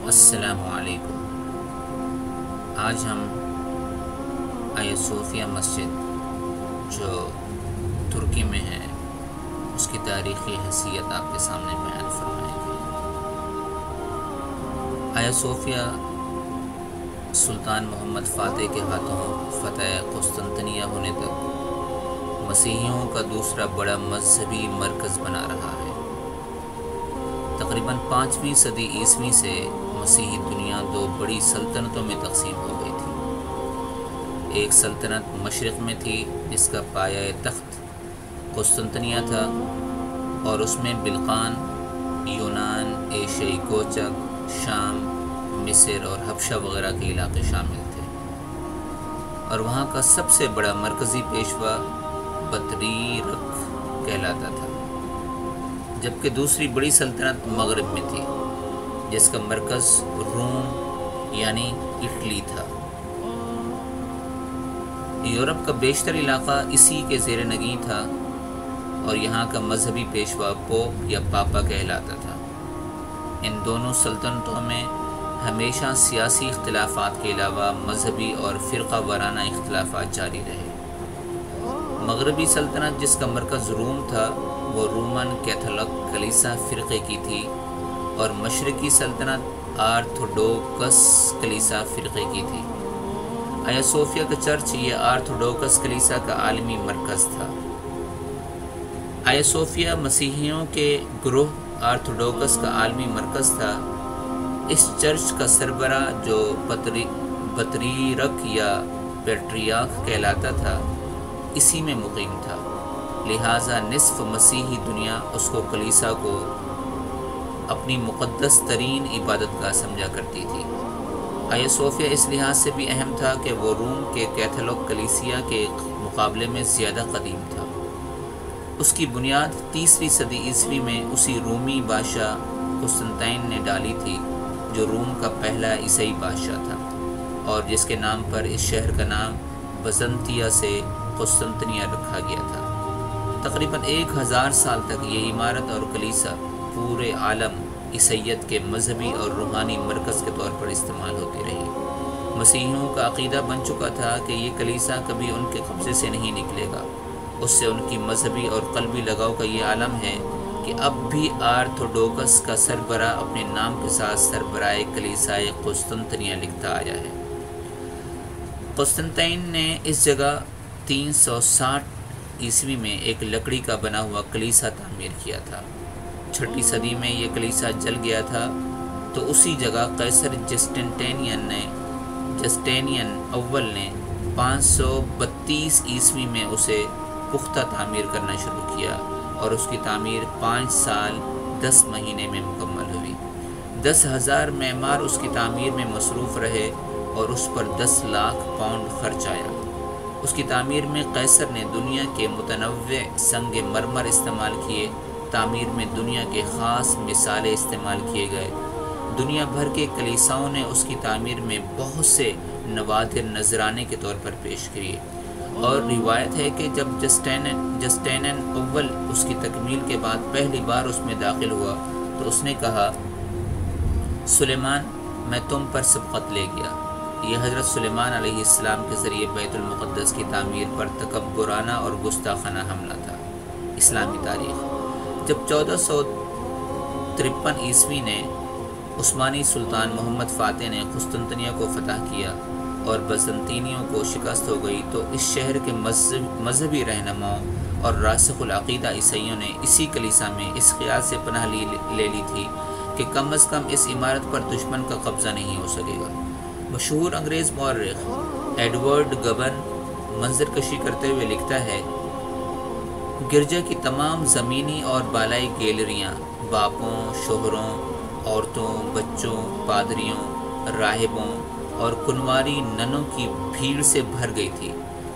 السلام علیکم۔ آج ہم آیا صوفیہ مسجد جو ترکی میں ہے اس کی تاریخی حیثیت آپ کے سامنے بیان فرمائیں گے۔ آیا صوفیہ سلطان محمد فاتح کے ہاتھوں فتح قسطنطنیہ ہونے تک مسیحیوں کا دوسرا بڑا مذہبی مرکز بنا رہا ہے۔ تقریباً 5ویں صدی عیسوی سے مسیحی دنیا دو بڑی سلطنتوں میں تقسیم ہو گئی تھی۔ ایک سلطنت مشرق میں تھی جس کا پایہ تخت قسطنطنیہ تھا، اور اس میں بلقان، یونان، ایشیائی کوچک، شام، مصر اور حبشہ وغیرہ کے علاقے شامل تھے، اور وہاں کا سب سے بڑا مرکزی پیشوا بطریرک کہلاتا تھا۔ جبکہ دوسری بڑی سلطنت مغرب میں تھی جس کا مرکز روم یعنی اٹلی تھا۔ یورپ کا بیشتر علاقہ اسی کے زیر نگین تھا، اور یہاں کا مذہبی پیشوا پوپ یا پاپا کہلاتا تھا۔ ان دونوں سلطنتوں میں ہمیشہ سیاسی اختلافات کے علاوہ مذہبی اور فرقہ وارانہ اختلافات جاری رہے۔ مغربی سلطنت جس کا مرکز روم تھا وہ رومن کیتھولک کلیسا فرقے کی تھی، اور مشرقی سلطنت آرتھوڈوکس کلیسا فرقے کی تھی۔ آیا صوفیہ کا چرچ یہ آرتھوڈوکس کلیسا کا عالمی مرکز تھا۔ آیا صوفیہ مسیحیوں کے گروہ آرتھوڈوکس کا عالمی مرکز تھا۔ اس چرچ کا سربراہ جو بطریرک یا پیٹریارک کہلاتا تھا اسی میں مقیم تھا، لہٰذا نصف مسیحی دنیا اس کو کلیسا کو اپنی مقدس ترین عبادت گاہ سمجھا کرتی تھی۔ آیا صوفیہ اس لحاظ سے بھی اہم تھا کہ وہ روم کے کیتھولک کلیسیا کے مقابلے میں زیادہ قدیم تھا۔ اس کی بنیاد 30ویں صدی عیسوی میں اسی رومی بادشاہ قسطنطین نے ڈالی تھی جو روم کا پہلا عیسائی بادشاہ تھا، اور جس کے نام پر اس شہر کا نام بزنطیہ سے قسطنطنیہ رکھا گیا تھا۔ تقریباً 1000 سال تک یہ عمارت اور کلیسا پورے عالم عیسائیت کے مذہبی اور روحانی مرکز کے طور پر استعمال ہوتی رہی۔ مسیحیوں کا عقیدہ بن چکا تھا کہ یہ کلیسا کبھی ان کے قبضے سے نہیں نکلے گا۔ اس سے ان کی مذہبی اور قلبی لگاؤ کا یہ عالم ہے کہ اب بھی آرتھوڈوکس کا سربراہ اپنے نام کے ساتھ سربراہ کلیسائے قسطنطنیہ لکھتا آیا ہے۔ قسطنطین نے اس جگہ 360 عیسوی میں ایک لکڑی کا بنا ہوا کلیسا تعمیر کیا تھا۔ 6 صدی میں یہ کلیسا جل گیا تھا، تو اسی جگہ قیصر جسٹینین اول نے 532 عیسوی میں اسے پختہ تعمیر کرنا شروع کیا، اور اس کی تعمیر 5 سال 10 مہینے میں مکمل ہوئی۔ 10,000 معمار اس کی تعمیر میں مصروف رہے، اور اس پر 10 لاکھ پاؤنڈ خرچ آیا۔ اس کی تعمیر میں قیصر نے دنیا کے متنوع سنگ مرمر استعمال کیے، تعمیر میں دنیا کے خاص مثالیں استعمال کیے گئے۔ دنیا بھر کے کلیساؤں نے اس کی تعمیر میں بہت سے نوادر نذرانے کے طور پر پیش کیے، اور روایت ہے کہ جب جسٹینین اول اس کی تکمیل کے بعد پہلی بار اس میں داخل ہوا تو اس نے کہا، سلیمان، میں تم پر سبقت لے گیا۔ یہ حضرت سلیمان علیہ السلام کے ذریعے بیت المقدس کی تعمیر پر تکبرانہ اور گستاخانہ حملہ تھا۔ اسلامی تاریخ۔ جب 1453 عیسوی نے عثمانی سلطان محمد فاتح نے قسطنطنیہ کو فتح کیا اور بزنطینیوں کو شکست ہو گئی، تو اس شہر کے مذہبی رہنماؤں اور راسخ العقیدہ عیسائیوں نے اسی کلیسا میں اس خیال سے پناہ لے لی تھی کہ کم از کم اس عمارت پر دشمن کا قبضہ نہیں ہو سکے گا۔ مشہور انگریز مورخ ایڈورڈ گبن منظر کشی کرتے ہوئے لکھتا ہے، گرجا کی تمام زمینی اور بالائی گیلریاں باپوں، شوہروں، عورتوں، بچوں، پادریوں، راہبوں اور کنواری ننوں کی بھیڑ سے بھر گئی تھی۔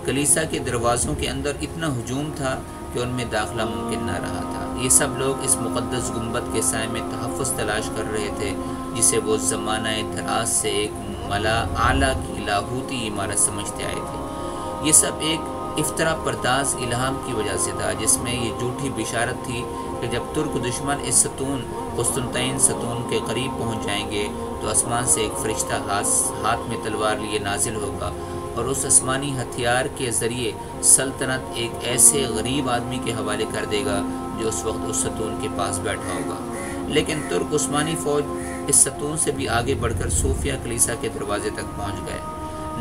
کلیسا کے دروازوں کے اندر اتنا ہجوم تھا کہ ان میں داخلہ ممکن نہ رہا تھا۔ یہ سب لوگ اس مقدس گنبد کے سائے میں تحفظ تلاش کر رہے تھے، جسے وہ زمانہ دراز سے ایک اعلیٰ کی لاہوتی عمارت سمجھتے آئے تھے۔ یہ سب ایک افترا پرداز الہام کی وجہ سے تھا، جس میں یہ جھوٹی بشارت تھی کہ جب ترک دشمن اس ستون قسطنطین ستون کے قریب پہنچ جائیں گے تو آسمان سے ایک فرشتہ ہاتھ میں تلوار لیے نازل ہوگا اور اس آسمانی ہتھیار کے ذریعے سلطنت ایک ایسے غریب آدمی کے حوالے کر دے گا جو اس وقت اس ستون کے پاس بیٹھا ہوگا۔ لیکن ترک عثمانی فوج اس ستون سے بھی آگے بڑھ کر صوفیہ کلیسا کے دروازے تک پہنچ گئے۔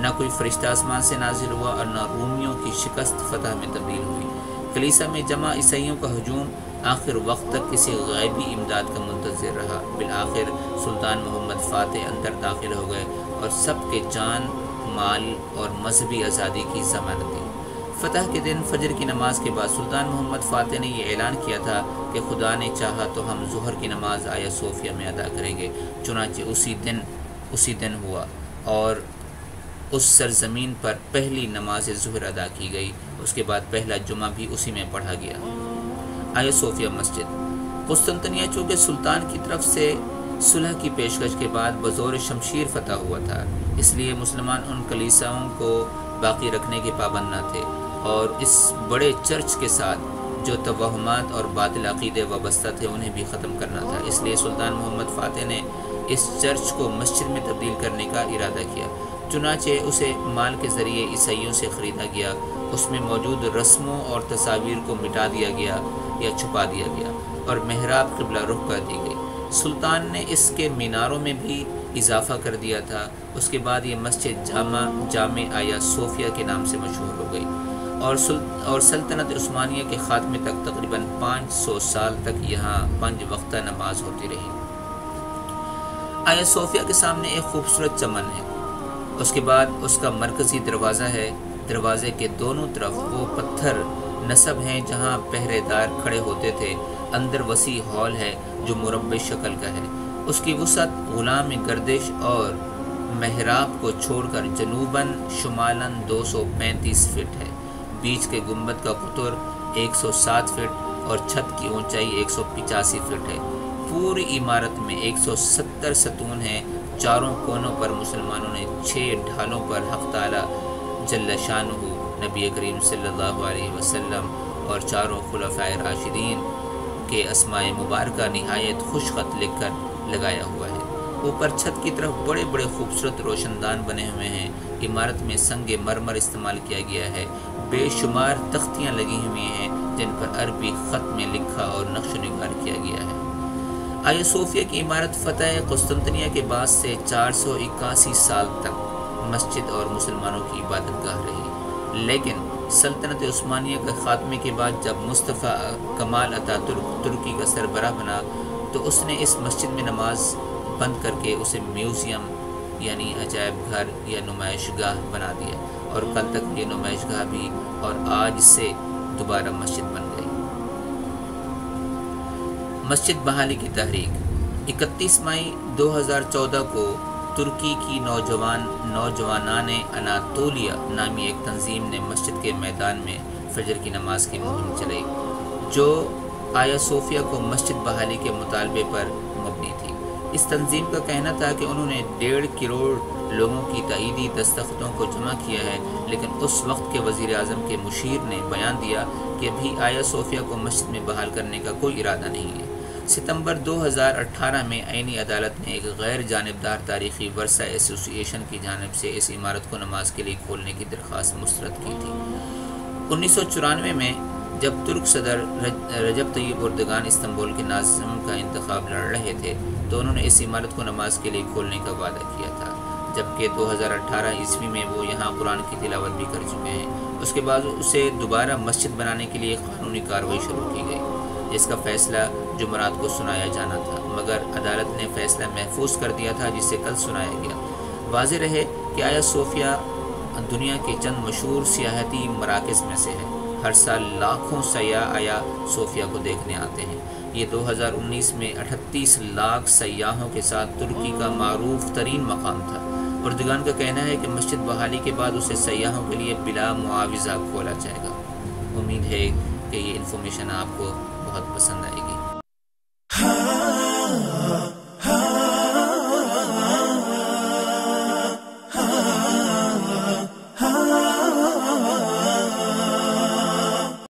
نہ کوئی فرشتہ آسمان سے نازل ہوا اور نہ رومیوں کی شکست فتح میں تبدیل ہوئی۔ کلیسا میں جمع عیسائیوں کا ہجوم آخر وقت تک کسی غیبی امداد کا منتظر رہا۔ بالآخر سلطان محمد فاتح اندر داخل ہو گئے اور سب کے جان، مال اور مذہبی آزادی کی ضمانت دی۔ فتح کے دن فجر کی نماز کے بعد سلطان محمد فاتح نے یہ اعلان کیا تھا کہ خدا نے چاہا تو ہم ظہر کی نماز آیا صوفیہ میں ادا کریں گے۔ چنانچہ اسی دن ہوا اور اس سرزمین پر پہلی نماز ظہر ادا کی گئی۔ اس کے بعد پہلا جمعہ بھی اسی میں پڑھا گیا۔ آیا صوفیہ مسجد قسطنطنیہ چونکہ سلطان کی طرف سے صلح کی پیشکش کے بعد بزور شمشیر فتح ہوا تھا، اس لیے مسلمان ان کلیساؤں کو باقی رکھنے کے پابند نہ تھے اور اس بڑے چرچ کے ساتھ جو توہمات اور باطل عقیدے وابستہ تھے انہیں بھی ختم کرنا تھا۔ اس لیے سلطان محمد فاتح نے اس چرچ کو مسجد میں تبدیل کرنے کا ارادہ کیا۔ چنانچہ اسے مال کے ذریعے عیسائیوں سے خریدا گیا، اس میں موجود رسموں اور تصاویر کو مٹا دیا گیا یا چھپا دیا گیا اور محراب قبلہ رخ کر دی گئی۔ سلطان نے اس کے میناروں میں بھی اضافہ کر دیا تھا۔ اس کے بعد یہ مسجد جامع آیا صوفیہ کے نام سے مشہور ہو گئی اور سلطنت عثمانیہ کے خاتمے تک تقریباً 500 سال تک یہاں 5 وقتہ نماز ہوتی رہی۔ آیا صوفیہ کے سامنے ایک خوبصورت چمن ہے، اس کے بعد اس کا مرکزی دروازہ ہے۔ دروازے کے دونوں طرف وہ پتھر نصب ہیں جہاں پہرے دار کھڑے ہوتے تھے۔ اندر وسیع ہال ہے جو مربع شکل کا ہے۔ اس کی وسعت غلام گردش اور محراب کو چھوڑ کر جنوباً شمالاً 235 فٹ ہے۔ بیچ کے گنبد کا قطر 107 فٹ اور چھت کی اونچائی 185 فٹ ہے۔ پوری عمارت میں 170 ستون ہیں۔ چاروں کونوں پر مسلمانوں نے 6 ڈھالوں پر حق تعالی جل شانہ، نبی کریم صلی اللہ علیہ وسلم اور چاروں خلفائے راشدین کے اسماء مبارکہ نہایت خوش خط لکھ کر لگایا ہوا ہے۔ اوپر چھت کی طرف بڑے بڑے خوبصورت روشن دان بنے ہوئے ہیں۔ عمارت میں سنگ مرمر استعمال کیا گیا ہے۔ بے شمار تختیاں لگی ہوئی ہیں جن پر عربی خط میں لکھا اور نقش و نگار کیا گیا ہے۔ آیا صوفیہ کی عمارت فتح قسطنطنیہ کے بعد سے 481 سال تک مسجد اور مسلمانوں کی عبادت گاہ رہی، لیکن سلطنت عثمانیہ کے خاتمے کے بعد جب مصطفیٰ کمال اتاترک ترکی کا سربراہ بنا تو اس نے اس مسجد میں نماز بند کر کے اسے میوزیم یعنی عجائب گھر یا نمائش گاہ بنا دیا اور کل تک یہ نمائش گاہ بھی اور آج سے دوبارہ مسجد بن گئی۔ مسجد بحالی کی تحریک 31 مئی 2014 کو ترکی کی نوجوانان اناطولیہ نامی ایک تنظیم نے مسجد کے میدان میں فجر کی نماز کی مہم چلائی جو آیا صوفیہ کو مسجد بحالی کے مطالبے پر مبنی تھی۔ اس تنظیم کا کہنا تھا کہ انہوں نے 1.5 کروڑ لوگوں کی تائیدی دستخطوں کو جمع کیا ہے، لیکن اس وقت کے وزیر اعظم کے مشیر نے بیان دیا کہ ابھی آیا صوفیہ کو مسجد میں بحال کرنے کا کوئی ارادہ نہیں ہے۔ ستمبر 2018 میں آئینی عدالت نے ایک غیر جانبدار تاریخی ورثہ ایسوسی ایشن کی جانب سے اس عمارت کو نماز کے لیے کھولنے کی درخواست مسترد کی تھی۔ 1994 میں جب ترک صدر رجب طیب اردگان استنبول کے ناظم کا انتخاب لڑ رہے تھے تو انہوں نے اس عمارت کو نماز کے لیے کھولنے کا وعدہ کیا تھا، جبکہ 2018 عیسوی میں وہ یہاں قرآن کی تلاوت بھی کر چکے ہیں۔ اس کے بعد اسے دوبارہ مسجد بنانے کے لیے قانونی کارروائی شروع کی گئی جس کا فیصلہ جمعرات کو سنایا جانا تھا، مگر عدالت نے فیصلہ محفوظ کر دیا تھا جسے کل سنایا گیا۔ واضح رہے کہ آیا صوفیہ دنیا کے چند مشہور سیاحتی مراکز میں سے ہے۔ ہر سال لاکھوں سیاح آیا صوفیہ کو دیکھنے آتے ہیں۔ یہ 2019 میں 38 لاکھ سیاحوں کے ساتھ ترکی کا معروف ترین مقام تھا۔ اردگان کا کہنا ہے کہ مسجد بحالی کے بعد اسے سیاحوں کے لیے بلا معاوضہ کھولا جائے گا۔ امید ہے کہ یہ انفارمیشن آپ کو بہت پسند آئے گی۔